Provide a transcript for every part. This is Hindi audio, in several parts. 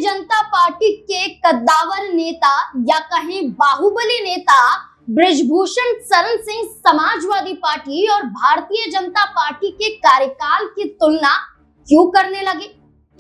जनता पार्टी के कद्दावर नेता या कहें बाहुबली नेता बृजभूषण शरण सिंह समाजवादी पार्टी और भारतीय जनता पार्टी के कार्यकाल की तुलना क्यों करने लगे?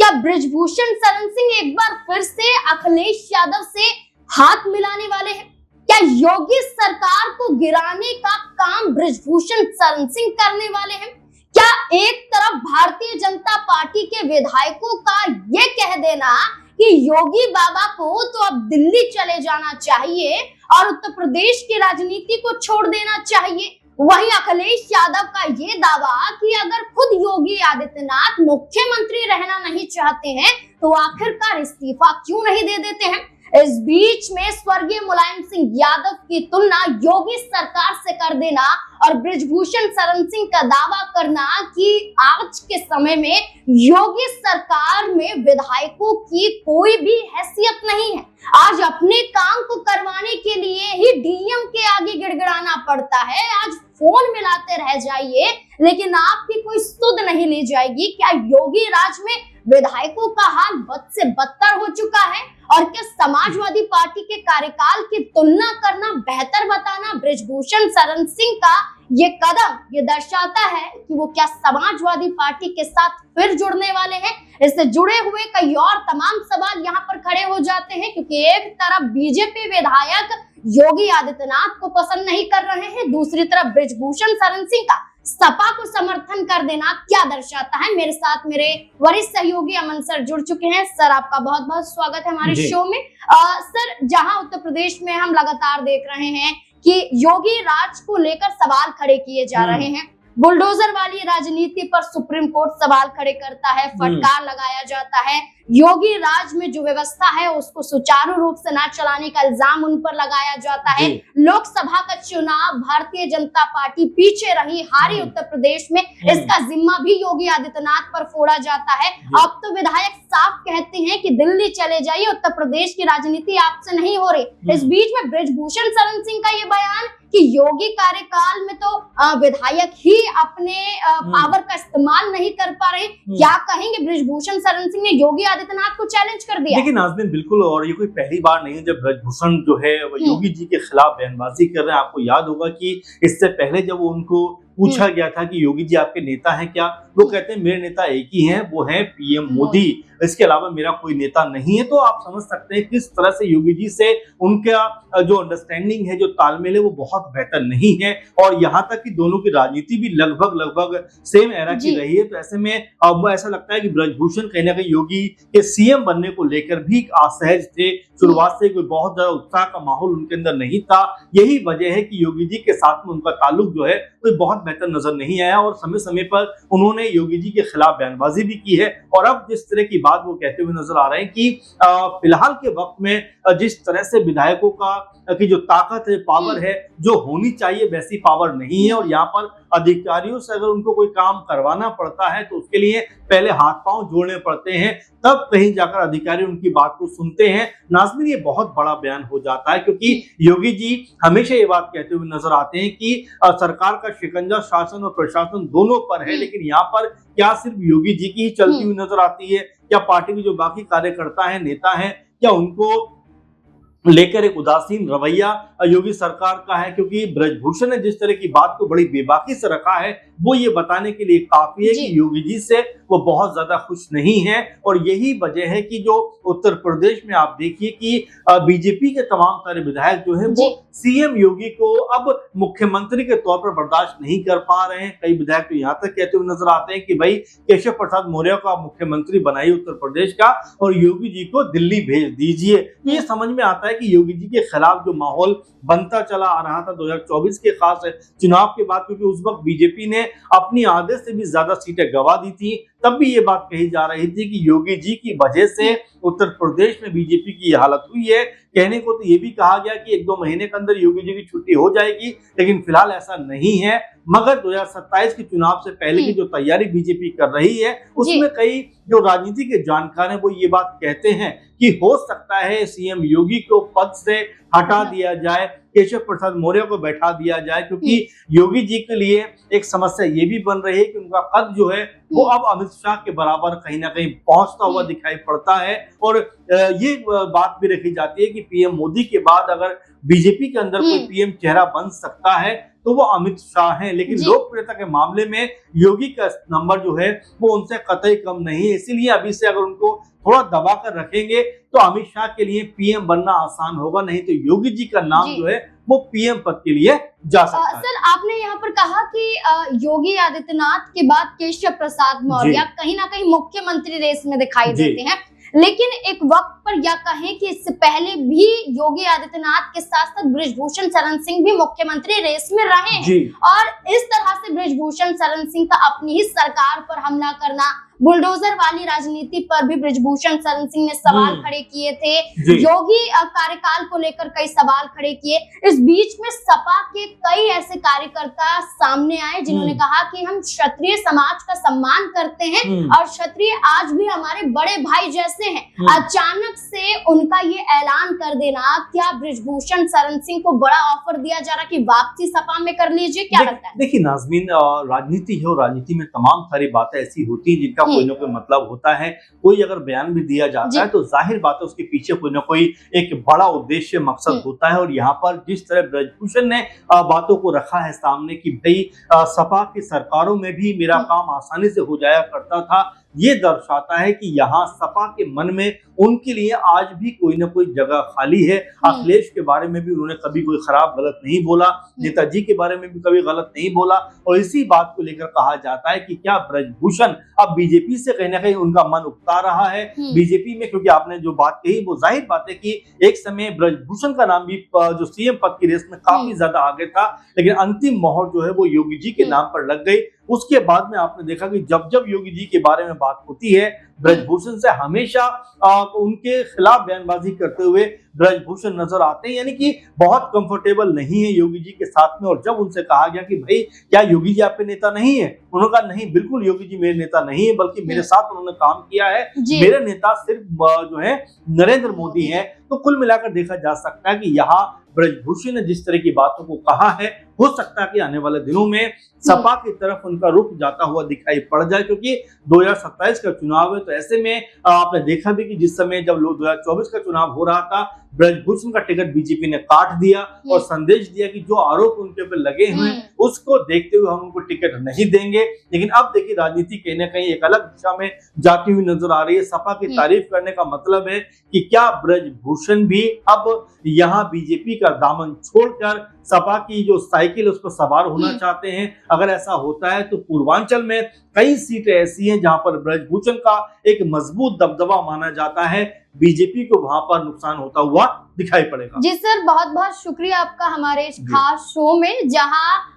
क्या बृजभूषण शरण सिंह एक बार फिर से अखिलेश यादव से हाथ मिलाने वाले हैं? क्या योगी सरकार को गिराने का काम बृजभूषण शरण सिंह करने वाले हैं? क्या एक तरफ भारतीय जनता पार्टी के विधायकों का ये कह देना कि योगी बाबा को तो अब दिल्ली चले जाना चाहिए और उत्तर प्रदेश की राजनीति को छोड़ देना चाहिए, वहीं अखिलेश यादव का ये दावा कि अगर खुद योगी आदित्यनाथ मुख्यमंत्री रहना नहीं चाहते हैं तो आखिरकार इस्तीफा क्यों नहीं दे देते हैं? इस बीच में स्वर्गीय मुलायम सिंह यादव की तुलना योगी सरकार से कर देना और बृजभूषण शरण सिंह का दावा करना कि आज के समय में योगी सरकार में विधायकों की कोई भी हैसियत नहीं है। आज अपने काम को करवाने के लिए ही डीएम के आगे गिड़गिड़ाना पड़ता है। आज फोन मिलाते रह जाइए लेकिन आपकी कोई सुध नहीं ली जाएगी। क्या योगी राज में विधायकों का हाल बद से बदतर हो चुका है? और क्या समाजवादी पार्टी के कार्यकाल की तुलना करना बेहतर बताना बृजभूषण शरण सिंह का ये कदम ये दर्शाता है कि वो क्या समाजवादी पार्टी के साथ फिर जुड़ने वाले हैं? इससे जुड़े हुए कई और तमाम सवाल यहाँ पर खड़े हो जाते हैं, क्योंकि एक तरफ बीजेपी विधायक योगी आदित्यनाथ को पसंद नहीं कर रहे हैं, दूसरी तरफ बृजभूषण शरण सिंह का सपा को समर्थन कर देना क्या दर्शाता है? मेरे साथ मेरे वरिष्ठ सहयोगी अमन सर जुड़ चुके हैं। सर, आपका बहुत बहुत स्वागत है हमारे शो में। सर, जहां उत्तर प्रदेश में हम लगातार देख रहे हैं कि योगी राज को लेकर सवाल खड़े किए जा रहे हैं, बुलडोजर वाली राजनीति पर सुप्रीम कोर्ट सवाल खड़े करता है, फटकार लगाया जाता है, योगी राज में जो व्यवस्था है उसको सुचारू रूप से ना चलाने का इल्जाम उन पर लगाया जाता है। लोकसभा का चुनाव भारतीय जनता पार्टी पीछे रही, हारी उत्तर प्रदेश में, इसका जिम्मा भी योगी आदित्यनाथ पर फोड़ा जाता है। अब तो विधायक साफ कहते हैं कि दिल्ली चले जाइए, उत्तर प्रदेश की राजनीति आपसे नहीं हो रही। इस बीच में बृजभूषण शरण सिंह का ये बयान कि योगी कार्यकाल में तो विधायक ही अपने पावर का इस्तेमाल नहीं कर पा रहे, क्या कहेंगे? बृजभूषण शरण सिंह ने योगी आदित्यनाथ को चैलेंज कर दिया। देखिए नाज़रीन, बिल्कुल, और ये कोई पहली बार नहीं है जब बृजभूषण जो है वो योगी जी के खिलाफ बयानबाजी कर रहे हैं। आपको याद होगा कि इससे पहले जब उनको पूछा गया था कि योगी जी आपके नेता हैं क्या, वो कहते हैं मेरे नेता एक ही हैं, वो है पीएम मोदी, इसके अलावा मेरा कोई नेता नहीं है। तो आप समझ सकते हैं किस तरह से योगी जी से उनका जो अंडरस्टैंडिंग है, जो तालमेल है, वो बहुत बेहतर नहीं है। और यहाँ तक कि दोनों की राजनीति भी लगभग सेम एरा की रही है। तो ऐसे में अब ऐसा लगता है कि बृजभूषण कहीं ना कहीं योगी के सीएम बनने को लेकर भी असहज थे। शुरुआत से कोई बहुत ज्यादा उत्साह का माहौल उनके अंदर नहीं था। यही वजह है कि योगी जी के साथ में उनका ताल्लुक जो है कोई बहुत बेहतर नजर नहीं आया और समय समय पर उन्होंने योगी जी के खिलाफ बयानबाजी भी की है। और अब जिस तरह की बात वो कहते हुए नजर आ रहे हैं कि फिलहाल के वक्त में जिस तरह से विधायकों की जो ताकत है, पावर है, जो होनी चाहिए वैसी पावर नहीं है। और यहाँ पर अधिकारियों से अगर उनको कोई काम करवाना पड़ता है तो उसके लिए पहले हाथ पांव जोड़ने पड़ते हैं, तब कहीं जाकर अधिकारी उनकी बात को सुनते हैं। नाज़रीन, ये बहुत बड़ा बयान हो जाता है क्योंकि योगी जी हमेशा ये बात कहते हुए नजर आते हैं कि सरकार का शिकंजा शासन और प्रशासन दोनों पर है, लेकिन यहाँ पर क्या सिर्फ योगी जी की ही चलती हुई नजर आती है? क्या पार्टी के जो बाकी कार्यकर्ता हैं, नेता हैं, क्या उनको लेकर एक उदासीन रवैया योगी सरकार का है? क्योंकि बृजभूषण ने जिस तरह की बात को बड़ी बेबाकी से रखा है वो ये बताने के लिए काफी है कि योगी जी से वो बहुत ज्यादा खुश नहीं है। और यही वजह है कि जो उत्तर प्रदेश में आप देखिए कि बीजेपी के तमाम सारे विधायक जो है वो सीएम योगी को अब मुख्यमंत्री के तौर पर बर्दाश्त नहीं कर पा रहे हैं। कई विधायक तो यहाँ तक कहते हुए नजर आते हैं कि भाई केशव प्रसाद मौर्य को आप मुख्यमंत्री बनाइए उत्तर प्रदेश का और योगी जी को दिल्ली भेज दीजिए। ये समझ में आता है कि योगी जी के खिलाफ जो माहौल बनता चला आ रहा था 2024 के खास चुनाव के बाद, क्योंकि उस वक्त बीजेपी ने अपनी आधे से भी ज्यादा सीटें गंवा दी थी, तब भी ये बात कही जा रही थी कि योगी जी की वजह से उत्तर प्रदेश में बीजेपी की ये हालत हुई है। कहने को तो ये भी कहा गया कि 1-2 महीने के अंदर योगी जी की छुट्टी हो जाएगी, लेकिन फिलहाल ऐसा नहीं है। मगर 2027 के चुनाव से पहले की जो तैयारी बीजेपी कर रही है उसमें कई जो राजनीति के जानकार हैं वो ये बात कहते हैं कि हो सकता है सीएम योगी को पद से हटा दिया जाए केशव प्रसाद मौर्य को बैठा दिया जाए, क्योंकि योगी जी के लिए एक समस्या ये भी बन रही है कि उनका कद जो है वो अब अमित शाह के बराबर कहीं ना कहीं पहुंचता हुआ दिखाई पड़ता है। और ये बात भी रखी जाती है कि पीएम मोदी के बाद अगर बीजेपी के अंदर कोई पीएम चेहरा बन सकता है तो वो अमित शाह हैं, लेकिन लोकप्रियता के मामले में योगी का नंबर जो है वो उनसे कतई कम नहीं है। इसीलिए अभी से अगर उनको थोड़ा दबा कर रखेंगे तो अमित शाह के लिए पीएम बनना आसान होगा, नहीं तो योगी जी का नाम जो है वो पीएम पद के लिए जा सकता है। सर, आपने यहाँ पर कहा कि योगी आदित्यनाथ के बाद केशव प्रसाद मौर्य कहीं ना कहीं मुख्यमंत्री रेस में दिखाई देते हैं, लेकिन एक वक्त पर या कहें कि इससे पहले भी योगी आदित्यनाथ के साथ साथ बृजभूषण शरण सिंह भी मुख्यमंत्री रेस में रहे हैं। और इस तरह से बृजभूषण शरण सिंह का अपनी ही सरकार पर हमला करना, बुलडोजर वाली राजनीति पर भी बृजभूषण शरण सिंह ने सवाल खड़े किए थे, योगी कार्यकाल को लेकर कई सवाल खड़े किए। इस बीच में सपा के कई ऐसे कार्यकर्ता सामने आए जिन्होंने कहा कि हम क्षत्रिय समाज का सम्मान करते हैं और क्षत्रिय आज भी हमारे बड़े भाई जैसे हैं। अचानक से उनका ये ऐलान कर देना, क्या बृजभूषण शरण सिंह को बड़ा ऑफर दिया जा रहा कि वापसी सपा में कर लीजिए, क्या लगता है? देखिए नाज़मीन, राजनीति है और राजनीति में तमाम सारी बातें ऐसी होती है जिनका कोई ना कोई मतलब होता है। कोई अगर बयान भी दिया जाता है तो जाहिर बात है उसके पीछे कोई ना कोई एक बड़ा उद्देश्य मकसद होता है। और यहाँ पर जिस तरह बृजभूषण ने बातों को रखा है सामने कि भाई सपा की सरकारों में भी मेरा काम आसानी से हो जाया करता था, ये दर्शाता है कि यहाँ सपा के मन में उनके लिए आज भी कोई ना कोई जगह खाली है। अखिलेश के बारे में भी उन्होंने कभी कोई खराब गलत नहीं बोला, नेताजी के बारे में भी कभी गलत नहीं बोला। और इसी बात को लेकर कहा जाता है कि क्या बृजभूषण अब बीजेपी से कहीं ना कहीं उनका मन उकता रहा है बीजेपी में, क्योंकि आपने जो बात कही वो जाहिर बात है कि एक समय बृजभूषण का नाम भी जो सीएम पद की रेस में काफी ज्यादा आगे था, लेकिन अंतिम मोहर जो है वो योगी जी के नाम पर लग गई। उसके बाद में आपने देखा कि जब जब योगी जी के बारे में बात होती है, बृजभूषण से हमेशा उनके खिलाफ बयानबाजी करते हुए बृजभूषण नजर आते हैं, यानी कि बहुत कंफर्टेबल नहीं है योगी जी के साथ में। और जब उनसे कहा गया कि भाई क्या योगी जी आपके नेता नहीं है, उन्होंने कहा नहीं, बिल्कुल योगी जी मेरे नेता नहीं है, बल्कि मेरे साथ उन्होंने काम किया है, मेरे नेता सिर्फ जो है नरेंद्र मोदी हैं। तो कुल मिलाकर देखा जा सकता है कि यहाँ बृजभूषण ने जिस तरह की बातों को कहा है, हो सकता है कि आने वाले दिनों में सपा की तरफ उनका रुख जाता हुआ दिखाई पड़ जाए, क्योंकि 2027 का चुनाव है। तो ऐसे में आपने देखा भी कि जिस समय जब 2024 का चुनाव हो रहा था, बृजभूषण का टिकट बीजेपी ने काट दिया और संदेश दिया कि जो आरोप उनके ऊपर लगे हुए उसको देखते हुए हम उनको टिकट नहीं देंगे। लेकिन अब देखिए राजनीति कहीं ना कहीं एक अलग दिशा में जाती हुई नजर आ रही है। सपा की तारीफ करने का मतलब है कि क्या बृजभूषण भी अब यहाँ बीजेपी का दामन छोड़कर सपा की जो साइकिल उस पर सवार होना चाहते हैं। अगर ऐसा होता है तो पूर्वांचल में कई सीटें ऐसी हैं जहां पर बृजभूषण का एक मजबूत दबदबा माना जाता है, बीजेपी को वहां पर नुकसान होता हुआ दिखाई पड़ेगा। जी सर, बहुत बहुत शुक्रिया आपका हमारे इस खास शो में, जहां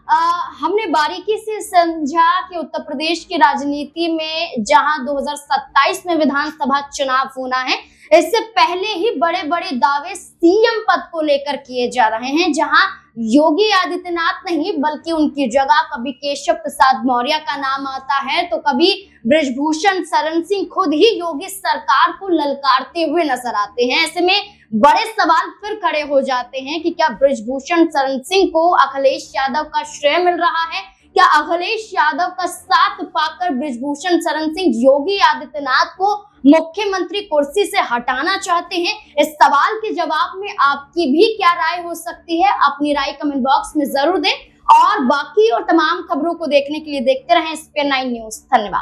हमने बारीकी से समझा कि उत्तर प्रदेश की राजनीति में जहां 2027 में विधानसभा चुनाव होना है, इससे पहले ही बड़े बड़े दावे सीएम पद को लेकर किए जा रहे हैं, जहां योगी आदित्यनाथ नहीं बल्कि उनकी जगह कभी केशव प्रसाद मौर्य का नाम आता है तो कभी बृजभूषण शरण सिंह खुद ही योगी सरकार को ललकारते हुए नजर आते हैं। ऐसे में बड़े सवाल फिर खड़े हो जाते हैं कि क्या बृजभूषण शरण सिंह को अखिलेश यादव का श्रेय मिल रहा है? क्या अखिलेश यादव का साथ पाकर बृजभूषण शरण सिंह योगी आदित्यनाथ को मुख्यमंत्री कुर्सी से हटाना चाहते हैं? इस सवाल के जवाब में आपकी भी क्या राय हो सकती है? अपनी राय कमेंट बॉक्स में जरूर दें और बाकी और तमाम खबरों को देखने के लिए देखते रहें स्पेयर 9 न्यूज़। धन्यवाद।